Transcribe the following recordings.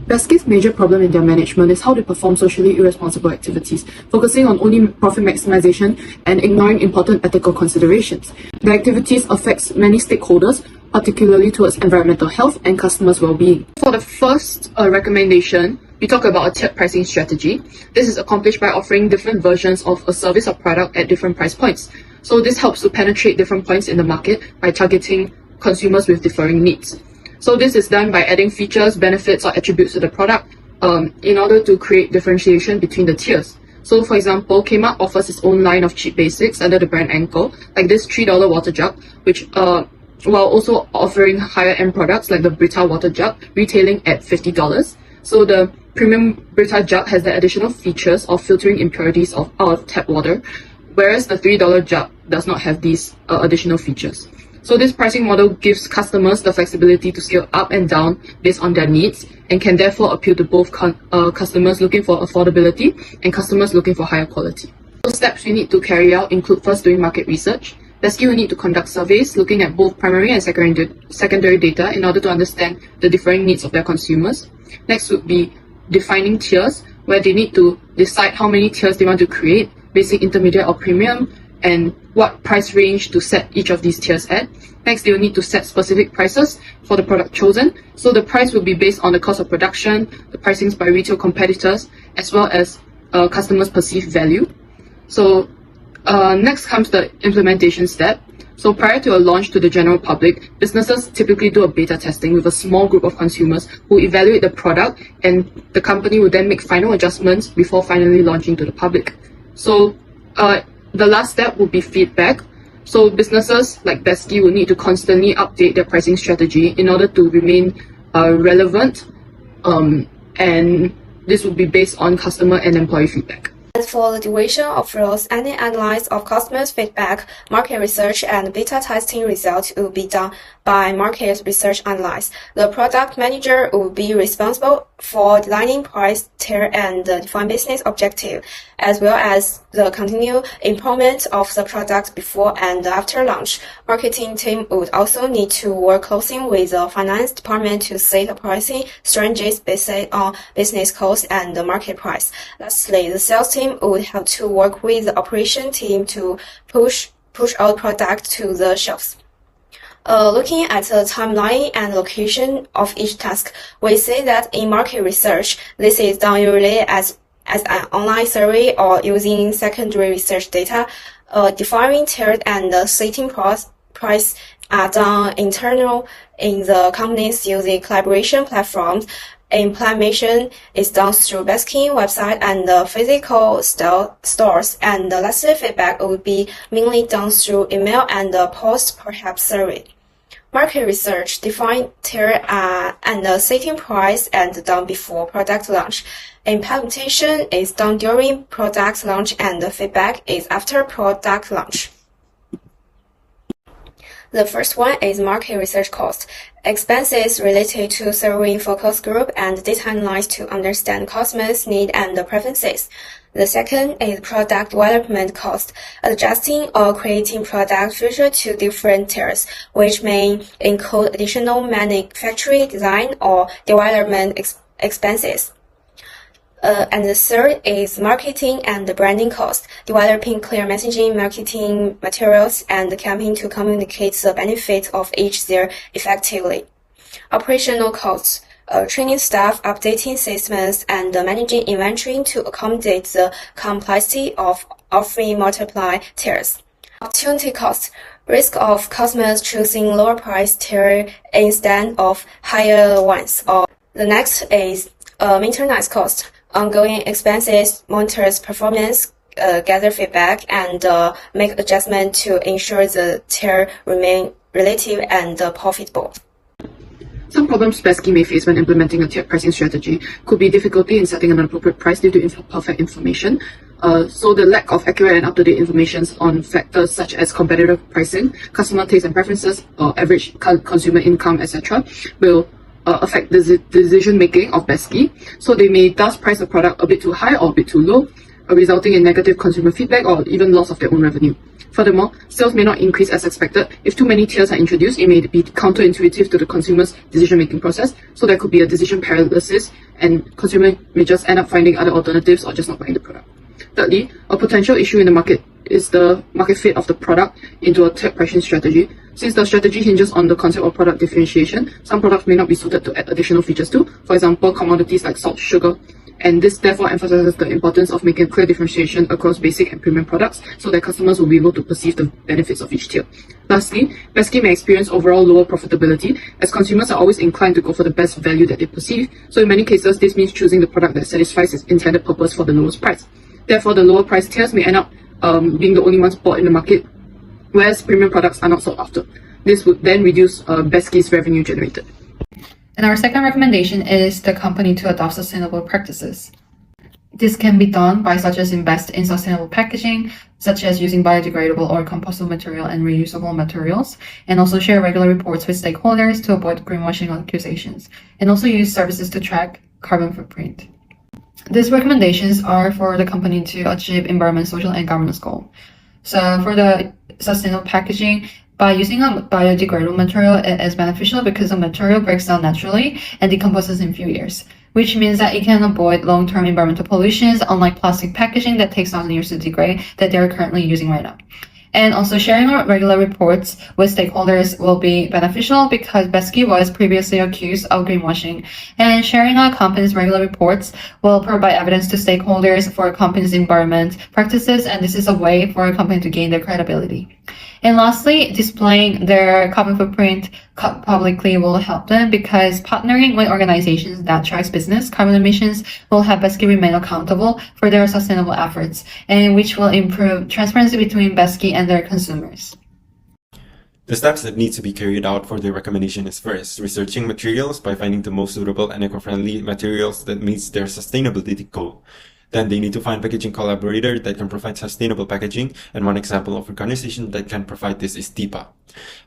Besky's major problem in their management is how they perform socially irresponsible activities, focusing on only profit maximization and ignoring important ethical considerations. The activities affects many stakeholders, particularly towards environmental health and customers' well-being. For the first recommendation, we talk about a tiered pricing strategy. This is accomplished by offering different versions of a service or product at different price points. So this helps to penetrate different points in the market by targeting consumers with differing needs. So this is done by adding features, benefits, or attributes to the product in order to create differentiation between the tiers. So for example, Kmart offers its own line of cheap basics under the brand Anko, like this $3 water jug, which while also offering higher end products like the Brita water jug, retailing at $50. So the premium Brita jug has the additional features of filtering impurities out of tap water, whereas the $3 jug does not have these additional features. So this pricing model gives customers the flexibility to scale up and down based on their needs and can therefore appeal to both customers looking for affordability and customers looking for higher quality. So steps we need to carry out include first doing market research. Besky will need to conduct surveys looking at both primary and secondary data in order to understand the differing needs of their consumers. Next would be defining tiers, where they need to decide how many tiers they want to create, basic, intermediate, or premium, and what price range to set each of these tiers at. Next, they will need to set specific prices for the product chosen. So the price will be based on the cost of production, the pricings by retail competitors, as well as customers' perceived value. So next comes the implementation step. So prior to a launch to the general public, businesses typically do a beta testing with a small group of consumers who evaluate the product, and the company will then make final adjustments before finally launching to the public. So the last step will be feedback. So businesses like Besky will need to constantly update their pricing strategy in order to remain relevant, and this will be based on customer and employee feedback. As for the duration of roles, any analysis of customers' feedback, market research, and beta testing results will be done by market research analyst. The product manager will be responsible for designing price tier and define business objective, as well as the continued improvement of the product before and after launch. Marketing team would also need to work closely with the finance department to set the pricing strategies based on business cost and the market price. Lastly, the sales team would have to work with the operation team to push out product to the shelves. Looking at the timeline and location of each task, we see that in market research, this is done usually as an online survey or using secondary research data. Defining tiers and setting price are done internal in the companies using collaboration platforms. Implementation is done through Besky website and the physical stores, and the lastly, feedback will be mainly done through email and post, perhaps survey. Market research define tier and setting price and done before product launch. Implementation is done during product launch and the feedback is after product launch. The first one is market research cost. Expenses related to serving focus group and data analysis to understand customers' needs and preferences. The second is product development cost, adjusting or creating product features to different tiers, which may include additional manufacturing design or development expenses. And the third is marketing and branding cost, developing clear messaging, marketing materials, and campaign to communicate the benefits of each tier effectively. Operational costs, training staff, updating systems, and managing inventory to accommodate the complexity of offering multiple tiers. Opportunity cost, risk of customers choosing lower price tier instead of higher ones. Or the next is maintenance cost, ongoing expenses, monitors performance, gather feedback, and make adjustment to ensure the tier remain relative and profitable. Some problems Besky may face when implementing a tiered pricing strategy could be difficulty in setting an appropriate price due to imperfect information. So the lack of accurate and up-to-date information on factors such as competitive pricing, customer taste and preferences, or average consumer income, etc. will affect the decision-making of Besky. So they may thus price a product a bit too high or a bit too low. resulting in negative consumer feedback or even loss of their own revenue. Furthermore, sales may not increase as expected. If too many tiers are introduced, it may be counterintuitive to the consumer's decision-making process, so there could be a decision paralysis, and consumer may just end up finding other alternatives or just not buying the product. Thirdly, a potential issue in the market is the market fit of the product into a tiered pricing strategy. Since the strategy hinges on the concept of product differentiation, some products may not be suited to add additional features to, for example, commodities like salt, sugar, and this therefore emphasizes the importance of making a clear differentiation across basic and premium products so that customers will be able to perceive the benefits of each tier. Lastly, Besky may experience overall lower profitability as consumers are always inclined to go for the best value that they perceive, so in many cases this means choosing the product that satisfies its intended purpose for the lowest price. Therefore, the lower price tiers may end up being the only ones bought in the market, whereas premium products are not sought after. This would then reduce Besky's revenue generated. And our second recommendation is the company to adopt sustainable practices. This can be done by such as invest in sustainable packaging, such as using biodegradable or compostable material and reusable materials, and also share regular reports with stakeholders to avoid greenwashing accusations, and also use services to track carbon footprint. These recommendations are for the company to achieve environment, social, and governance goals. So for the sustainable packaging, by using a biodegradable material, it is beneficial because the material breaks down naturally and decomposes in few years, which means that it can avoid long-term environmental pollutions, unlike plastic packaging that takes 1,000 years to degrade that they're currently using right now. And also sharing regular reports with stakeholders will be beneficial because Besky was previously accused of greenwashing. And sharing a company's regular reports will provide evidence to stakeholders for a company's environment practices, and this is a way for a company to gain their credibility. And lastly, displaying their carbon footprint publicly will help them because partnering with organizations that tracks business carbon emissions will help Besky remain accountable for their sustainable efforts, and which will improve transparency between Besky and their consumers. The steps that need to be carried out for the recommendation is first, researching materials by finding the most suitable and eco-friendly materials that meets their sustainability goal. Then they need to find packaging collaborator that can provide sustainable packaging, and one example of organization that can provide this is TIPA.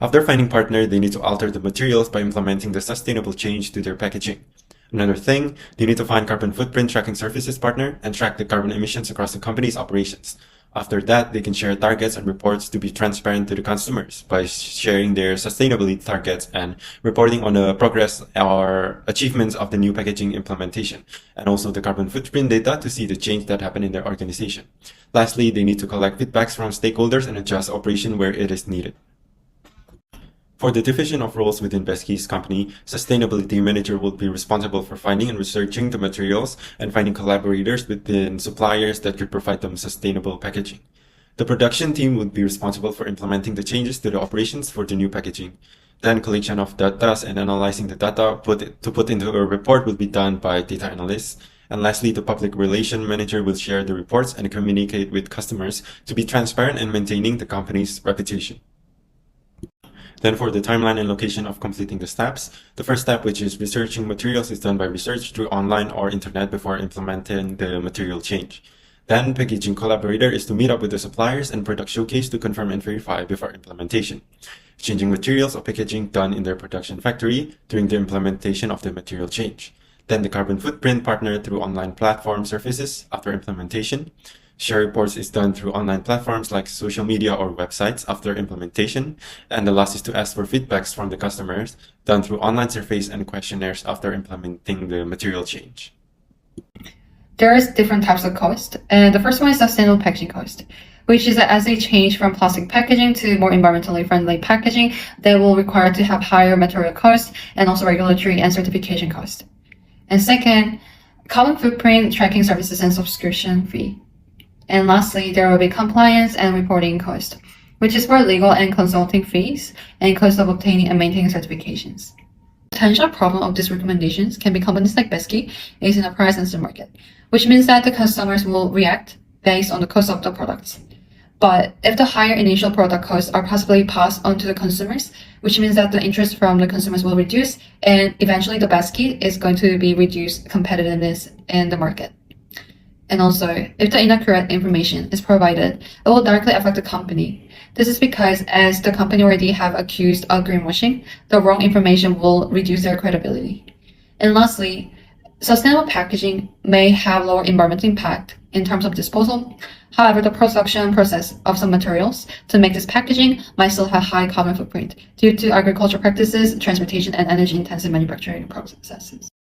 After finding partner, they need to alter the materials by implementing the sustainable change to their packaging. Another thing, they need to find carbon footprint tracking services partner and track the carbon emissions across the company's operations. After that, they can share targets and reports to be transparent to the consumers by sharing their sustainability targets and reporting on the progress or achievements of the new packaging implementation, and also the carbon footprint data to see the change that happened in their organization. Lastly, they need to collect feedbacks from stakeholders and adjust operation where it is needed. For the division of roles within Besky's company, Sustainability Manager will be responsible for finding and researching the materials and finding collaborators within suppliers that could provide them sustainable packaging. The production team would be responsible for implementing the changes to the operations for the new packaging. Then collection of data and analyzing the data to put into a report will be done by data analysts. And lastly, the public relation manager will share the reports and communicate with customers to be transparent and maintaining the company's reputation. Then for the timeline and location of completing the steps, the first step, which is researching materials, is done by research through online or internet before implementing the material change. Then packaging collaborator is to meet up with the suppliers and product showcase to confirm and verify before implementation. Changing materials or packaging done in their production factory during the implementation of the material change. Then the carbon footprint partner through online platform services after implementation. Share reports is done through online platforms like social media or websites after implementation. And the last is to ask for feedbacks from the customers, done through online surveys and questionnaires after implementing the material change. There's different types of cost, and the first one is sustainable packaging cost, which is that as they change from plastic packaging to more environmentally friendly packaging, they will require to have higher material cost and also regulatory and certification cost. And second, carbon footprint tracking services and subscription fee. And lastly, there will be compliance and reporting cost, which is for legal and consulting fees and cost of obtaining and maintaining certifications. The potential problem of these recommendations can be companies like Besky is in a price-sensitive market, which means that the customers will react based on the cost of the products. But if the higher initial product costs are possibly passed on to the consumers, which means that the interest from the consumers will reduce, and eventually the Besky is going to be reduced competitiveness in the market. And also, if the inaccurate information is provided, it will directly affect the company. This is because as the company already have accused of greenwashing, the wrong information will reduce their credibility. And lastly, Sustainable packaging may have lower environmental impact in terms of disposal. However, the production process of some materials to make this packaging might still have high carbon footprint due to agricultural practices, transportation, and energy-intensive manufacturing processes.